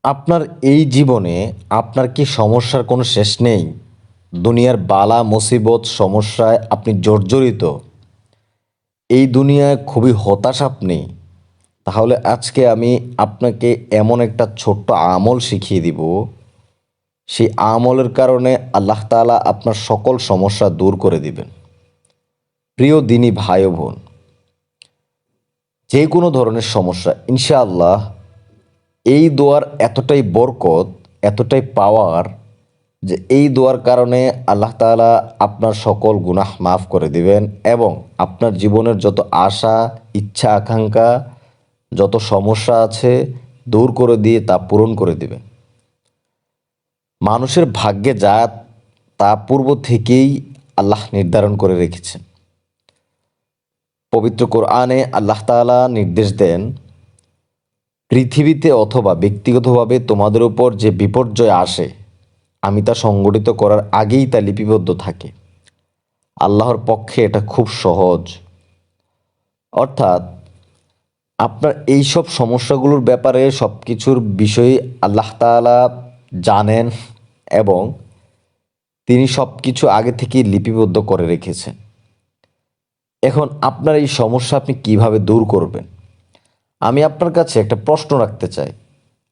আপনার এই জীবনে আপনার কি সমস্যার কোনো শেষ নেই? দুনিয়ার বালা মুসিবত সমস্যায় আপনি জর্জরিত। এই দুনিয়ায় খুবই হতাশ আপনি। তাহলে আজকে আমি আপনাকে এমন একটা ছোট্ট আমল শিখিয়ে দিব। সেই আমলের কারণে আল্লাহ তাআলা আপনার সকল সমস্যা দূর করে দিবেন। প্রিয় দিনী ভাই ও বোন, যে কোনো ধরনের সমস্যা ইনশাআল্লাহ এই দোয়ার এতটাই বরকত, এতটাই পাওয়ার যে এই দোয়ার কারণে আল্লাহ তাআলা আপনার সকল গুনাহ মাফ করে দিবেন এবং আপনার জীবনের যত আশা, ইচ্ছা, আকাঙ্ক্ষা, যত সমস্যা আছে দূর করে দিয়ে তা পূরণ করে দিবেন। মানুষের ভাগ্যে যা তা পূর্ব থেকেই আল্লাহ নির্ধারণ করে রেখেছেন। পবিত্র কোরআনে আল্লাহ তাআলা নির্দেশ দেন, পৃথিবীতে অথবা ব্যক্তিগতভাবে তোমাদের উপর যে বিপর্যয় আসে আমি তা সংগঠিত করার আগেই তা লিপিবদ্ধ থাকে। আল্লাহর পক্ষে এটা খুব সহজ। অর্থাৎ আপনার এইসব সমস্যাগুলোর ব্যাপারে সব কিছুর বিষয়ে আল্লাহ তাআলা জানেন এবং তিনি সব কিছু আগে থেকেই লিপিবদ্ধ করে রেখেছেন। এখন আপনার এই সমস্যা আপনি কিভাবে দূর করবেন? আমি আপনার কাছে একটা প্রশ্ন রাখতে চাই।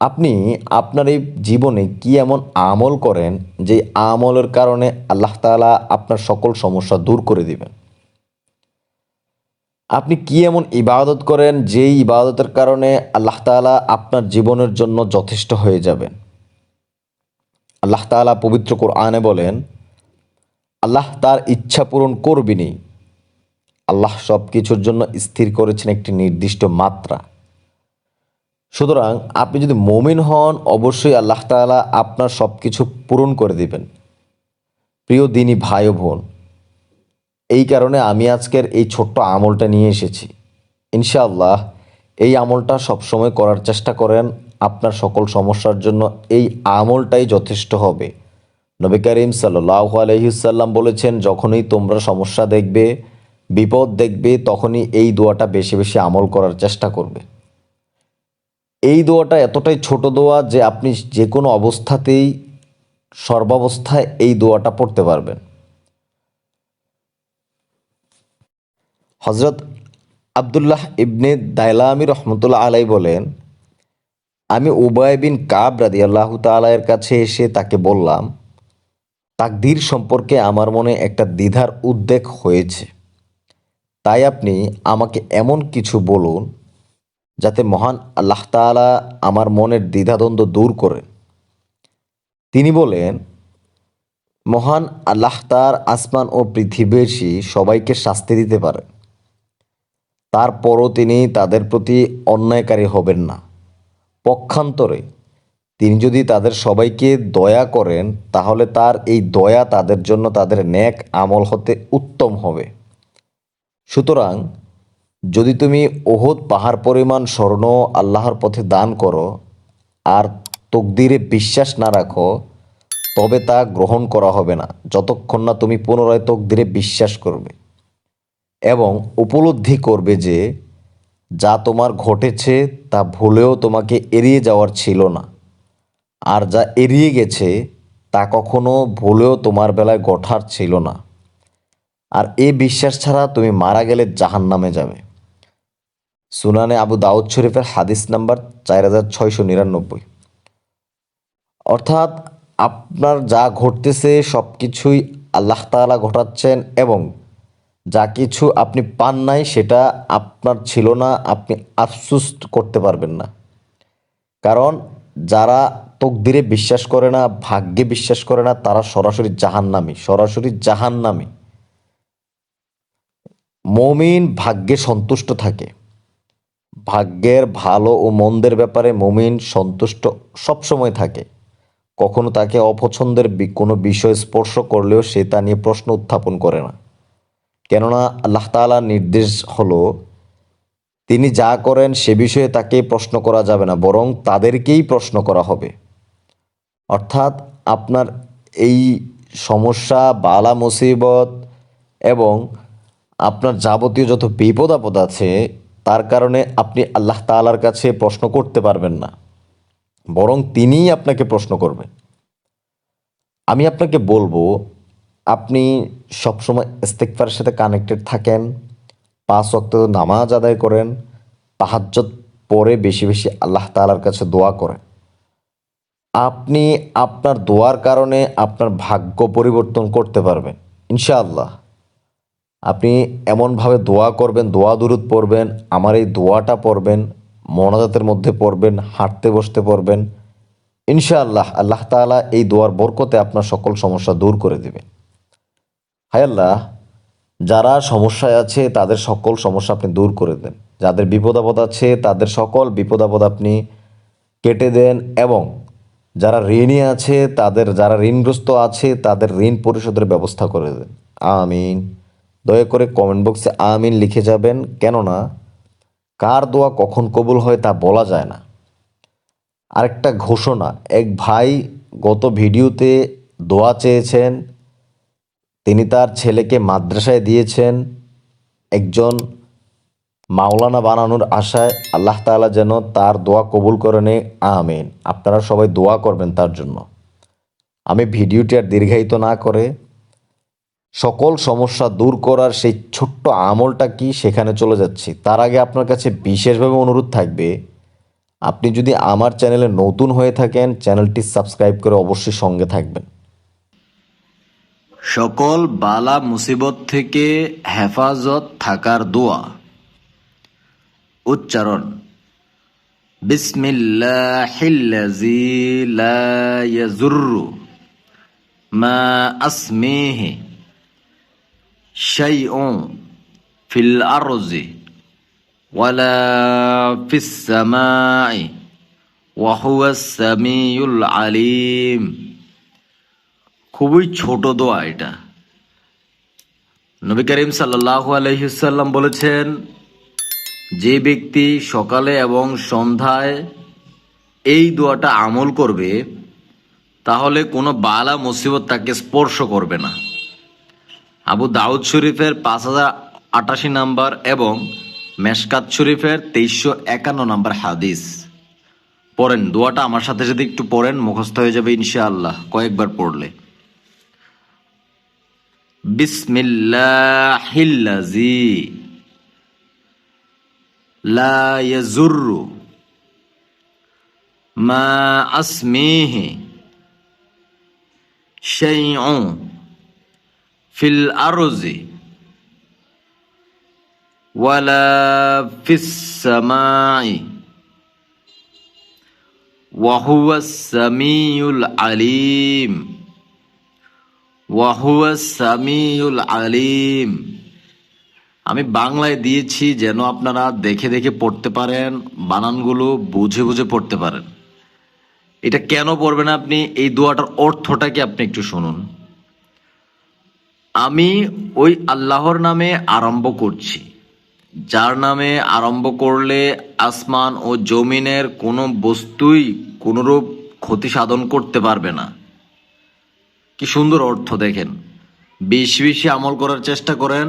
আপনি আপনার এই জীবনে কি এমন আমল করেন যে আমলের কারণে আল্লাহ তাআলা আপনার সকল সমস্যা দূর করে দিবেন? আপনি কি এমন ইবাদত করেন যেই ইবাদতের কারণে আল্লাহ তাআলা আপনার জীবনের জন্য যথেষ্ট হয়ে যাবেন? আল্লাহ তাআলা পবিত্র কোরআনে বলেন, আল্লাহ তার ইচ্ছা পূরণ করবেনই। আল্লাহ সব কিছুর জন্য স্থির করেছেন একটি নির্দিষ্ট মাত্রা। সুতরাং আপনি যদি মুমিন হন অবশ্যই আল্লাহ তাআলা আপনার সব কিছু পূরণ করে দিবেন। প্রিয় দিনী ভাই ও বোন, এই কারণে আমি আজকের এই ছোট্ট আমলটা নিয়ে এসেছি। ইনশাআল্লাহ এই আমলটা সবসময় করার চেষ্টা করেন। আপনার সকল সমস্যার জন্য এই আমলটাই যথেষ্ট হবে। নবী করিম সাল্লাল্লাহু আলাইহি ওয়াসাল্লাম বলেছেন, যখনই তোমরা সমস্যা দেখবে, বিপদ দেখবে, তখনই এই দোয়াটা বেশি বেশি আমল করার চেষ্টা করবে। এই দোয়াটা এতটাই ছোট দোয়া যে আপনি যে কোনো অবস্থাতেই, সর্বাবস্থায় এই দোয়াটা পড়তে পারবেন। হজরত আব্দুল্লাহ ইবনে দাইলামি রহমতুল্লাহ আলাই বলেন, আমি উবায় বিন কাব রাদিয়াল্লাহু তাআলা এর কাছে এসে তাকে বললাম, তাকদীর সম্পর্কে আমার মনে একটা দ্বিধার উদ্রেক হয়েছে। তাই আপনি আমাকে এমন কিছু বলুন যাতে মহান আল্লাহ তাআলা আমার মনের দ্বিধাদ্বন্দ্ব দূর করেন। তিনি বলেন, মহান আল্লাহ তার আসমান ও পৃথিবীবাসী সবাইকে শাস্তি দিতে পারেন, তারপরও তিনি তাদের প্রতি অন্যায়কারী হবেন না। পক্ষান্তরে তিনি যদি তাদের সবাইকে দয়া করেন তাহলে তার এই দয়া তাদের জন্য তাদের নেক আমল হতে উত্তম হবে। সুতরাং যদি তুমি ওহদ পাহাড় পরিমাণ স্বর্ণ আল্লাহর পথে দান করো আর তকদিরে বিশ্বাস না রাখো, তবে তা গ্রহণ করা হবে না যতক্ষণ না তুমি পুনরায় তকদিরে বিশ্বাস করবে এবং উপলব্ধি করবে যে যা তোমার ঘটেছে তা ভুলেও তোমাকে এড়িয়ে যাওয়ার ছিল না, আর যা এড়িয়ে গেছে তা কখনো ভুলেও তোমার বেলায় ঘটার ছিল না। আর এ বিশ্বাস ছাড়া তুমি মারা গেলে জাহান্নামে যাবে। সুনানে আবু দাউদ শরীফের হাদিস নাম্বার 4699। অর্থাৎ আপনার যা ঘটতেছে সব কিছুই আল্লাহ তাআলা ঘটাচ্ছেন এবং যা কিছু আপনি পান নাই সেটা আপনার ছিল না, আপনি আফসোস করতে পারবেন না। কারণ যারা তকদিরে বিশ্বাস করে না, ভাগ্যে বিশ্বাস করে না, তারা সরাসরি জাহান্নামী, সরাসরি জাহান্নামী। মুমিন ভাগ্যে সন্তুষ্ট থাকে। ভাগ্যের ভালো ও মন্দের ব্যাপারে মুমিন সন্তুষ্ট সবসময় থাকে। কখনো তাকে অপছন্দের কোনো বিষয় স্পর্শ করলেও সে তা নিয়ে প্রশ্ন উত্থাপন করে না। কেননা আল্লাহ তাআলার নির্দেশ হলো, তিনি যা করেন সে বিষয়ে তাকে প্রশ্ন করা যাবে না, বরং তাদেরকেই প্রশ্ন করা হবে। অর্থাৎ আপনার এই সমস্যা, বালা মুসিবত এবং আপনার যাবতীয় যত বিপদ আপদ আছে তার কারণে আপনি আল্লাহ তাআলার কাছে প্রশ্ন করতে পারবেন না। বরং তিনিই আপনাকে প্রশ্ন করবেন। আমি আপনাকে বলবো, আপনি সবসময় ইস্তেগফারের সাথে কানেক্টেড থাকেন, 5 ওয়াক্ত নামাজ আদায় করেন, তাহাজ্জুদ পড়ে বেশি বেশি আল্লাহ তাআলার কাছে দোয়া করেন। আপনি আপনার দোয়ার কারণে আপনার ভাগ্য পরিবর্তন করতে পারবেন ইনশাআল্লাহ। আপনি এমনভাবে দোয়া করবেন, দোয়া দুরূদ পড়বেন, আমার এই দোয়াটা পড়বেন, মোনাজাতের মধ্যে পড়বেন, হাঁটতে বসতে পড়বেন। ইনশাআল্লাহ আল্লাহ তাআলা এই দোয়ার বরকতে আপনার সকল সমস্যা দূর করে দিবেন। হায় আল্লাহ, যারা সমস্যায় আছে তাদের সকল সমস্যা আপনি দূর করে দেন। যাদের বিপদ আপদ আছে তাদের সকল বিপদ আপদ আপনি কেটে দেন, এবং যারা ঋণী আছে যারা ঋণগ্রস্ত আছে তাদের ঋণ পরিশোধের ব্যবস্থা করে দেন। আমিন। দয়া করে কমেন্ট বক্সে আমিন লিখে যাবেন, কেননা কার দোয়া কখন কবুল হয় তা বলা যায় না। আরেকটা ঘোষণা, এক ভাই গত ভিডিওতে দোয়া চেয়েছেন, তিনি তার ছেলেকে মাদ্রাসায় দিয়েছেন একজন মাওলানা বানানোর আশায়। আল্লাহ তাআলা যেন তার দোয়া কবুল করে নেয়, আমিন। আপনারা সবাই দোয়া করবেন তার জন্য। আমি ভিডিওটি আর দীর্ঘায়িত না করে সকল সমস্যা দূর করার সেই ছোট্ট আমলটা কি সেখানে চলে যাচ্ছি। তার আগে আপনার কাছে বিশেষভাবে অনুরোধ থাকবে, আপনি যদি আমার চ্যানেলে নতুন হয়ে থাকেন চ্যানেলটি সাবস্ক্রাইব করে অবশ্যই সঙ্গে থাকবেন। সকল বালা মুসিবত থেকে হেফাজত থাকার দোয়া। উচ্চারণ: বিসমিল্লাহিল্লাযী লা ইয়াযুররু মা আসমিহি শাইউন ফিল আরজি ওয়ালা ফিস সামাই ওয়া হুয়াস সামিউল আলিম। খুবই ছোট দোয়া এটা। নবী করিম সাল্লাল্লাহু আলাইহি ওয়াসাল্লাম বলেছেন, যে ব্যক্তি সকালে এবং সন্ধ্যায় এই দোয়াটা আমল করবে তাহলে কোনো বালা মুসিবত তাকে স্পর্শ করবে না। আবু দাউদ শরীফের 5088 নাম্বার এবং মেশকাত শরীফের 2351 নাম্বার হাদিস। পড়েন দোয়াটা আমার সাথে যদি একটু পড়েন, মুখস্থ হয়ে যাবে ইনশাআল্লাহ কয়েকবার পড়লে। বিসমিল্লাহিল্লাযী লা ইয়াযুররু মা আসমিহি শাইউন ফিল আরজি ওয়ালা ফিস সামাই ওয়া হুয়াস সামিউল আলিম। ওয়া হুয়াস সামিউল আলিম। আমি বাংলায় দিয়েছি যেন আপনারা দেখে দেখে পড়তে পারেন, বানানগুলো বুঝে বুঝে পড়তে পারেন। এটা কেন পড়বেন আপনি, এই দোয়াটার অর্থটা কি আপনি একটু শুনুন। আমি ওই আল্লাহর নামে আরম্ভ করছি, যার নামে আরম্ভ করলে আসমান ও জমিনের কোনো বস্তুই কোনোরূপ ক্ষতি সাধন করতে পারবে না। কি সুন্দর অর্থ দেখেন। বেশি বেশি আমল করার চেষ্টা করেন,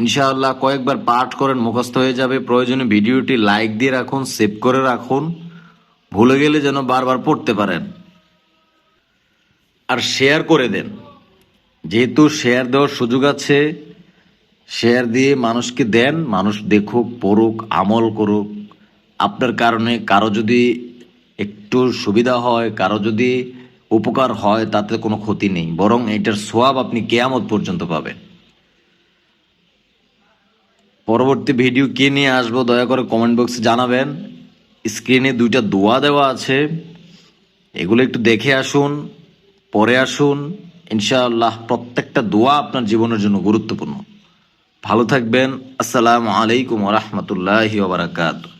ইনশাআল্লাহ কয়েকবার পাঠ করেন, মুখস্থ হয়ে যাবে। প্রয়োজনে ভিডিওটি লাইক দিয়ে রাখুন, সেভ করে রাখুন, ভুলে গেলে যেন বারবার পড়তে পারেন। আর শেয়ার করে দেন, যেহেতু শেয়ার দেওয়ার সুযোগ আছে, শেয়ার দিয়ে মানুষকে দেন, মানুষ দেখুক, পড়ুক, আমল করুক। আপনার কারণে কারো যদি একটু সুবিধা হয়, কারো যদি উপকার হয়, তাতে কোনো ক্ষতি নেই, বরং এটার সওয়াব আপনি কিয়ামত পর্যন্ত পাবেন। পরবর্তী ভিডিও কে নিয়ে আসবো দয়া করে কমেন্ট বক্সে জানাবেন। স্ক্রিনে 2টা দোয়া দেওয়া আছে, এগুলো একটু দেখে আসুন, পরে আসুন। ইনশাআল্লাহ প্রত্যেকটা দোয়া আপনার জীবনের জন্য গুরুত্বপূর্ণ। ভালো থাকবেন। আসসালামু আলাইকুম ওয়া রাহমাতুল্লাহি ওয়া বারাকাতুহু।